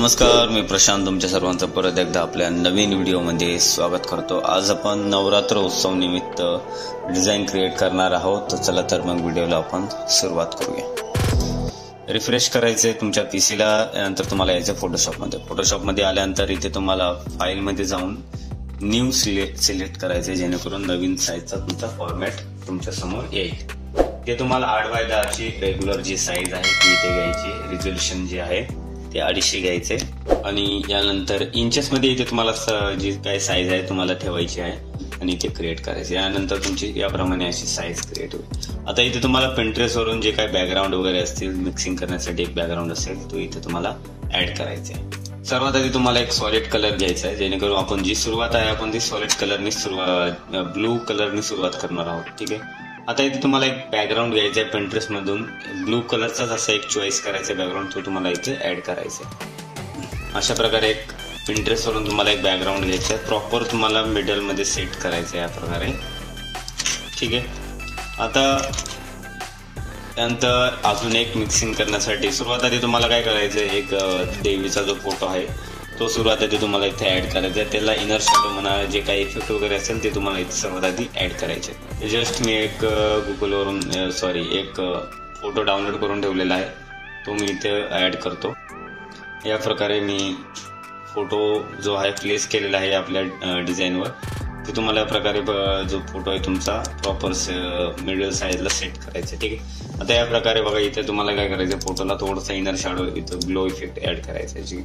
नमस्कार, मी प्रशांत तुमच्या सर्वांचं परत एकदा आपल्या नवीन व्हिडिओमध्ये स्वागत करतो। आज आपण नवरात्र उत्सव निमित्त डिझाईन क्रिएट करणार आहोत। तर चला तर मग व्हिडिओला आपण सुरुवात करूया। रिफ्रेश करायचे तुमच्या पीसीला, नंतर तुम्हाला यायचं फोटोशॉपमध्ये आल्यानंतर इथे तुम्हाला फाईलमध्ये जाऊन न्यू सिलेक्ट करायचे, जेणेकरून नवीन साईजचा तुमचा फॉर्मॅट तुमच्या समोर येईल। ते तुम्हाला 8x10 ची रेग्युलर जी साईज आहे ती इथे घ्यायची। रिझोल्यूशन जे आहे ते 250 घ्यायचे आणि यानंतर इंचेस मध्ये इथे तुम्हाला जी काय साईज आहे तुम्हाला ठेवायची आहे आणि इथे क्रिएट करायचे। यानंतर तुमची याप्रमाणे अशी साईज क्रिएट होईल। आता इथे तुम्हाला पिंटरेस्ट वरून जे काही बॅकग्राऊंड वगैरे असतील, मिक्सिंग करण्यासाठी एक बॅकग्राऊंड असेल तो इथे तुम्हाला ऍड करायचा आहे। सर्वात आधी तुम्हाला एक सॉलिड कलर घ्यायचा आहे, जेणेकरून आपण जी सुरुवात आहे आपण ती सॉलिड कलरनी ब्लू कलरनी सुरुवात करणार आहोत। ठीक आहे, आता इथे तुम्हाला एक बॅकग्राऊंड घ्यायचा आहे पिंटरेस्ट मधून, ब्लू कलरचाच असा एक चॉईस करायचा बॅकग्राऊंड, तो तुम्हाला इथे ऍड करायचा आहे। अशा प्रकारे एक पिंटरेस्ट वरून तुम्हाला एक बॅकग्राऊंड घ्यायचा आहे, प्रॉपर तुम्हाला मिडल मध्ये सेट करायचं आहे या प्रकारे। ठीक आहे, आता त्यानंतर अजून एक मिक्सिंग करण्यासाठी सुरुवात आधी तुम्हाला काय करायचं आहे, एक देवीचा जो फोटो आहे तो सुरुवात आधी तुम्हाला इथे ऍड करायचा आहे। त्याला इनर शॅडो म्हणा, जे काही इफेक्ट वगैरे असेल ते तुम्हाला इथे सर्वात आधी ऍड करायचे। जस्ट मी एक गुगलवरून एक फोटो डाउनलोड करून ठेवलेला आहे, तो मी इथे ऍड करतो। या प्रकारे मी फोटो जो आहे प्लेस केलेला आहे आपल्या डिझाईनवर, ते तुम्हाला या प्रकारे जो फोटो आहे तुमचा प्रॉपर मिडल साईजला सेट करायचा। ठीक आहे, आता या प्रकारे बघा इथे तुम्हाला काय करायचं, फोटोला थोडासा इनर शॅडो इथं ग्लो इफेक्ट ऍड करायचा।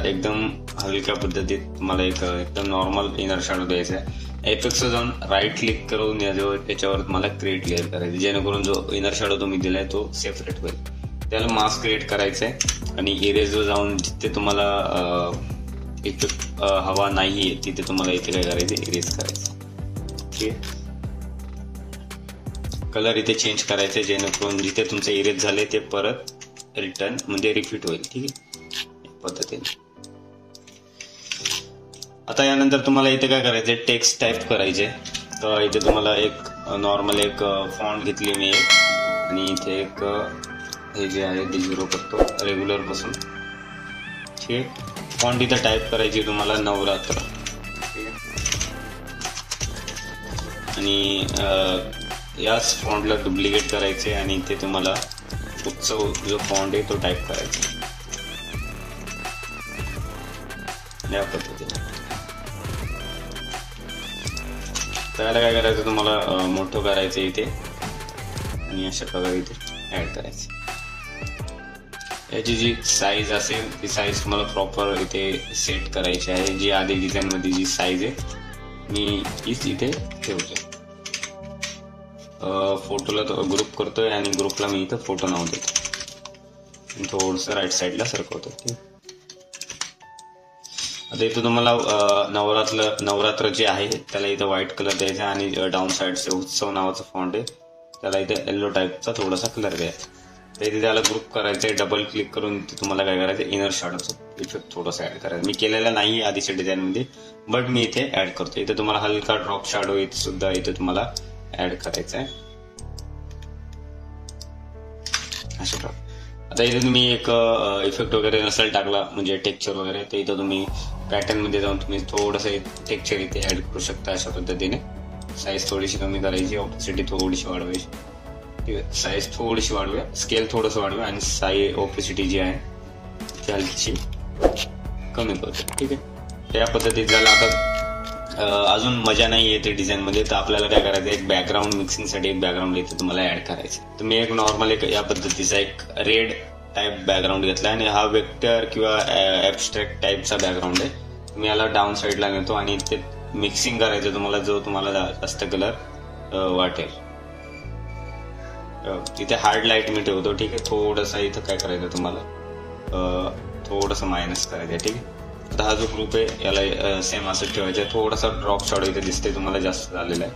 एकदम हलक्या पद्धतीत तुम्हाला एक एकदम नॉर्मल इनर शॅडो द्यायचा आहे। एफेक्ट्स जाऊन राईट क्लिक करून याच्यावर तुम्हाला क्रिएट लेअर करायचं, जेणेकरून जो इनर शॅडो तुम्ही दिलाय तो सेपरेट होईल। त्याला मास्क क्रिएट करायचा आहे आणि इरेजवर जाऊन जिथे तुम्हाला इफेक्ट हवा नाहीये तिथे तुम्हाला इथे काय करायचं, इरेज करायचं। ठीक आहे, कलर इथे चेंज करायचे, जेणेकरून जिथे तुमचे इरेज झाले ते परत रिटर्न म्हणजे रिपीट होईल। ठीक आहे पद्धतीने। आता यानंतर तुम्हाला इथे काय करायचे, टेक्स्ट टाईप करायचे। तर इथे तुम्हाला एक नॉर्मल एक फॉन्ट घेतली मी एक, आणि इथे एक हे जे आहे ते 0 करतो रेग्युलर पासून। ठीक आहे, फॉन्ट इथे टाईप करायची तुम्हाला नवरात्र। ठीक आहे, आणि याच फॉन्टला डुप्लिकेट करायचे आणि इथे तुम्हाला उत्सव जो फॉन्ट आहे तो टाईप करायचा या पद्धतीने। त्याला काय करायचं, तुम्हाला मोठं करायचं इथे आणि अशा प्रकारे इथे ऍड करायचं। याची जी साईज असेल ती साईज तुम्हाला प्रॉपर इथे सेट करायची आहे। जी आधी डिझाईन मध्ये जी साईज आहे मी तीच इथे ठेवतो। फोटोला तो ग्रुप करतोय आणि ग्रुपला मी इथं फोटो नाव देतो, थोडस राईट साईडला सरकवतो। आता इथं तुम्हाला नवरात्र जे आहे त्याला इथं व्हाईट कलर द्यायचा आणि डाऊन साईडचे उत्सव नावाचा फॉन्ट आहे त्याला इथे येलो टाईपचा थोडासा कलर द्यायचा। तर इथे त्याला ग्रुप करायचंय, डबल क्लिक करून तुम्हाला काय करायचं, इनर शॅडोचा इफेक्ट थोडासा ऍड करायचा। मी केलेला नाही आधीच्या डिझाईन मध्ये, बट मी इथे ऍड करतो। इथे तुम्हाला हलका ड्रॉप शॅडो इथे सुद्धा इथे तुम्हाला ऍड करायचा आहे अशा प्रकारे। आता इथे तुम्ही एक इफेक्ट वगैरे नसेल टाकला म्हणजे टेक्स्चर वगैरे, तर इथं तुम्ही पॅटर्न मध्ये जाऊन तुम्ही थोडंसं टेक्स्चर इथे ऍड करू शकता अशा पद्धतीने। साईज थोडीशी कमी करायची, ऑपॅसिटी थोडीशी वाढवायची। ठीक आहे, साईज थोडीशी वाढवूया, स्केल थोडंसं वाढवूया आणि साईज ऑपॅसिटी जी आहे ती हलकीशी कमी करतो। ठीक आहे, त्या पद्धतीत झालं। आता अजून मजा नाही येते डिझाईन मध्ये, तर आपल्याला काय करायचं, एक बॅकग्राऊंड मिक्सिंग साठी एक बॅकग्राऊंड इथे तुम्हाला ऍड करायचं। तर मी एक नॉर्मल एक या पद्धतीचा एक रेड टाईप बॅकग्राऊंड घेतला आणि हा वेक्टर किंवा ऍबस्ट्रॅक्ट टाईपचा बॅकग्राऊंड आहे। मी याला डाऊन साईडला नेतो आणि इथे मिक्सिंग करायचं तुम्हाला, जो तुम्हाला जास्त कलर वाटेल तिथे हार्ड लाईट मी ठेवतो। ठीक आहे, थोडंसं इथं काय करायचं तुम्हाला थोडंसं मायनस करायचं। ठीक आहे, आता हा जो ग्रुप आहे याला सेम असं ठेवायचं, थोडासा ड्रॉप शॅडो इथे दिसते तुम्हाला जास्त झालेला आहे।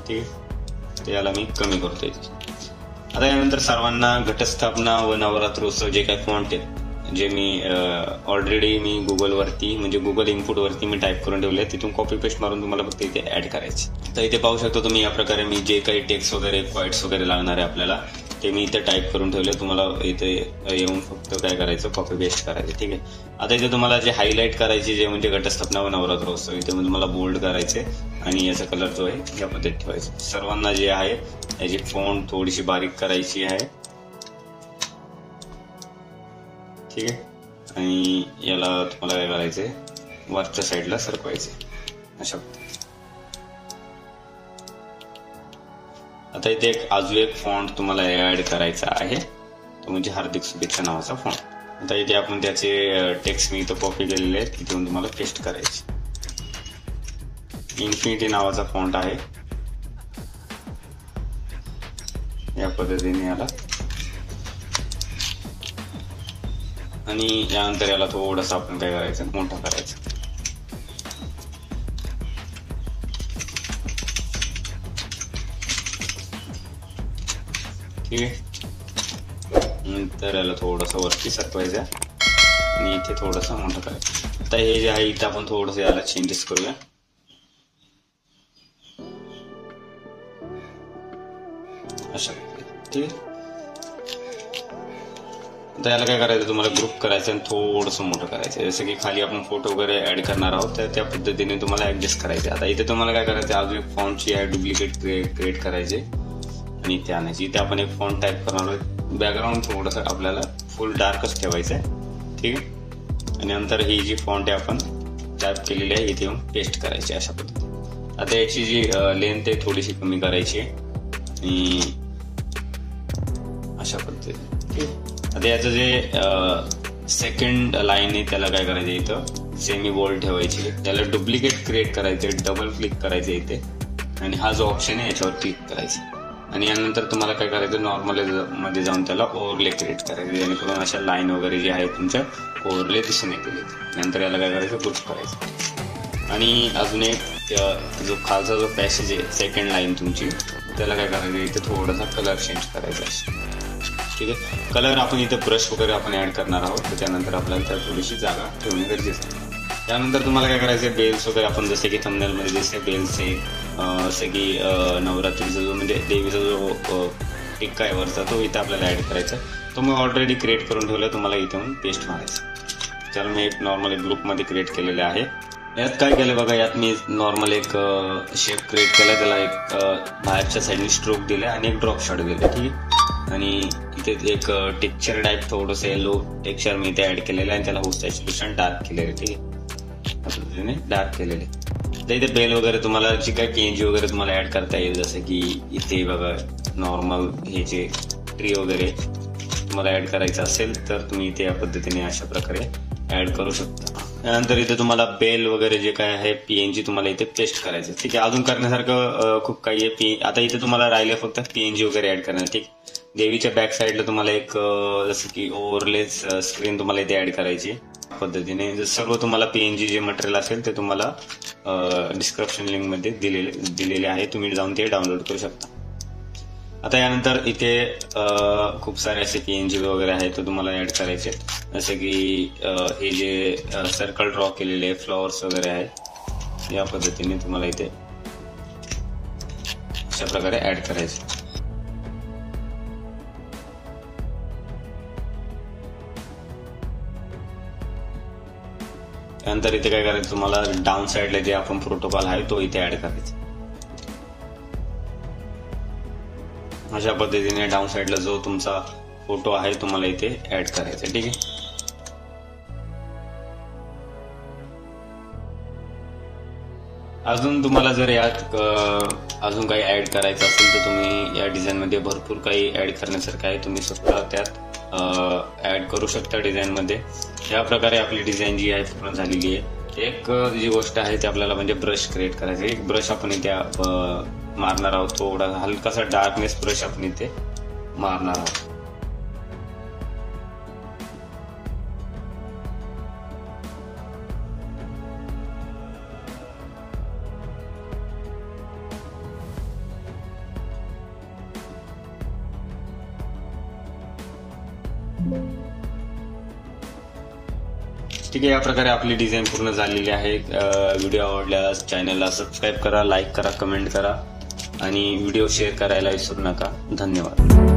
ठीक आहे, याला मी कमी करतो इथे। आता यानंतर सर्वांना घटस्थापना व नवरात्रोत्सव जे काही फॉन्ट आहेत जे मी ऑलरेडी मी गुगलवरती म्हणजे गुगल इनपुट वरती मी टाईप करून ठेवले, तिथून कॉपी पेस्ट मारून तुम्हाला फक्त इथे ऍड करायचे। तर इथे पाहू शकता तुम्ही या प्रकारे मी जे काही टेक्स्ट वगैरे पॉइंट्स वगैरे लागणार आहे आपल्याला ते मी इथे टाईप करून ठेवले, तुम्हाला इथे येऊन फक्त काय करायचं, कॉपी पेस्ट करायचं. ठीक आहे. आता इथे तुम्हाला जे हायलाईट करायचे जे म्हणजे घटस्थापना व नवरात्रोत्सव, इथे तुम्हाला बोल्ड करायचे आणि याचा कलर जो आहे या पद्धतीत ठेवायचा. सर्वांना जे आहे याची फॉन्ट थोडीशी बारीक करायची आहे. ठीक आहे. आणि याला तुम्हाला काय करायचंय, वरच्या साईडला सरकवायचे अशा. आता इथे अजून एक फॉन्ट तुम्हाला ऍड करायचा आहे, तो म्हणजे हार्दिक शुभेच्छा नावाचा फॉन्ट. आता इथे आपण त्याचे टेक्स्ट मी इथं कॉपी केलेले आहेत, तिथे तुम्हाला पेस्ट करायचे. इन्फिनिटी नावाचा फॉन्ट आहे, या पद्धतीने याला. आणि यानंतर याला थोडंसं आपण काय करायचं, मोठा करायचं. ठीक आहे. नंतर याला थोडंसं वरती सरकवायचं आणि इथे थोडंसं मोठं करायचं. आता हे जे आहे इथं आपण थोडंसं याला चेंजेस करूया. अशा. ठीक आहे. आता याला काय करायचं, तुम्हाला ग्रुप करायचं आणि थोडंसं मोठं करायचं. जसं की खाली आपण फोटो वगैरे ऍड करणार आहोत, तर त्या पद्धतीने तुम्हाला ऍडजस्ट करायचे. आता इथे तुम्हाला काय करायचं, अजून एक फॉन्टची डुप्लिकेट क्रिएट करायचे आणि इथे आणायची. इथे आपण एक फॉन्ट टाईप करणार आहोत. बॅकग्राऊंड थोडंसं आपल्याला फुल डार्कच ठेवायचं आहे. ठीक आहे. आणि नंतर ही जी फॉन्ट आहे आपण टाईप केलेली आहे इथे येऊन पेस्ट करायची अशा पद्धतीने. आता याची जी लेंथ आहे थोडीशी कमी करायची आणि अशा पद्धतीने. ठीक आहे. आता याचं जे सेकंड लाईन आहे त्याला काय करायचं, इथं सेमी बोल्ड ठेवायची. त्याला डुप्लिकेट क्रिएट करायचे, डबल क्लिक करायचे इथे आणि हा जो ऑप्शन आहे याच्यावर क्लिक करायचा. आणि यानंतर तुम्हाला काय करायचं, नॉर्मल मध्ये जाऊन त्याला ओव्हरले क्रिएट करायचे, जेणेकरून अशा लाईन वगैरे जे आहेत तुमच्या ओव्हरले दिसून येतील. नंतर याला काय करायचं, ग्रुप करायचं. आणि अजून एक जो खालचा जो पॅसेज आहे सेकंड लाईन तुमची, त्याला काय करायचं, इथे थोडासा कलर चेंज करायचा. ठीक आहे. कलर आपण इथे ब्रश वगैरे आपण ऍड करणार आहोत, तर त्यानंतर आपल्याला त्या थोडीशी जागा ठेवणे गरजेचं आहे. त्यानंतर तुम्हाला काय करायचं, बेल्स वगैरे आपण जसे की थंबनेल मध्ये जसे बेल्स आहे, जसे की नवरात्रीचा जो म्हणजे देवीचा जो टिक्का आहे वरचा, तो इथे आपल्याला ऍड करायचा. तो मी ऑलरेडी क्रिएट करून ठेवला, तुम्हाला इथे पेस्ट मारायचा. तर मी एक नॉर्मल ग्रुप मध्ये क्रिएट केलेले आहे. यात काय केलं बघा, यात मी नॉर्मल एक शेप क्रिएट केला, त्याला एक बाहेरच्या साईडने स्ट्रोक दिले आणि एक ड्रॉप शॉट दिले. ठीक आहे. आणि इथे एक टेक्स्चर टाईप थोडंसं येलो टेक्स्चर मी इथे ऍड केलेलं आहे आणि त्याला होस्ट सॅच्युरेशन डार्क केलेले. ठीक आहे. डार्क केलेले. तर इथे बेल वगैरे तुम्हाला जी काही पीएनजी वगैरे तुम्हाला ऍड करता येईल, जसं की इथे बघा नॉर्मल हे जे ट्री वगैरे तुम्हाला ऍड करायचं असेल तर तुम्ही इथे या पद्धतीने अशा प्रकारे ऍड करू शकता. त्यानंतर इथे तुम्हाला बेल वगैरे जे काय आहे पीएनजी तुम्हाला इथे पेस्ट करायचं. ठीक आहे. अजून करण्यासारखं खूप काही आहे. आता इथे तुम्हाला राहिले फक्त पीएनजी वगैरे ऍड करणार. ठीक. देवीच्या बॅक साईडला तुम्हाला एक जसं की ओव्हरले स्क्रीन तुम्हाला इथे ऍड करायची पद्धतीने. सर्व तुम्हाला पीएनजी जे मटेरियल असेल ते तुम्हाला डिस्क्रिप्शन लिंक मध्ये दिलेले आहे, तुम्ही जाऊन ते डाउनलोड करू शकता. आता यानंतर इथे खूप सारे असे पीएनजी वगैरे आहेत ते तुम्हाला ऍड करायचे, जसे की हे जे सर्कल ड्रॉ केलेले फ्लॉवर्स वगैरे आहेत, या पद्धतीने तुम्हाला इथे अशा प्रकारे ऍड करायचे. त्यानंतर इथे काय करायचं, तुम्हाला डाऊन साईडला जे आपण प्रोटोकॉल आहे तो इथे ऍड करायचा. अशा पद्धतीने डाऊन साईडला जो तुमचा फोटो आहे तुम्हाला इथे ऍड करायचा. ठीक आहे. अजून तुम्हाला जर यात अजून काही ऍड करायचं असेल तर तुम्ही या डिझाईन मध्ये भरपूर काही ऍड करण्यासारखं आहे, तुम्ही स्वतः त्यात ऍड करू शकता डिझाईन मध्ये. या प्रकारे आपली डिझाईन जी आहे पूर्ण झालेली आहे. एक जी गोष्ट आहे ती आपल्याला म्हणजे ब्रश क्रिएट करायची. एक ब्रश आपण इथे मारणार आहोत, थोडा हलकासा डार्कनेस ब्रश आपण इथे मारणार आहोत. ठीक आहे. या प्रकारे आपली डिझाईन पूर्ण झालेली आहे. व्हिडिओ आवडल्यास चॅनलला सबस्क्राईब करा, लाईक करा, कमेंट करा आणि व्हिडिओ शेअर करायला विसरू नका. धन्यवाद.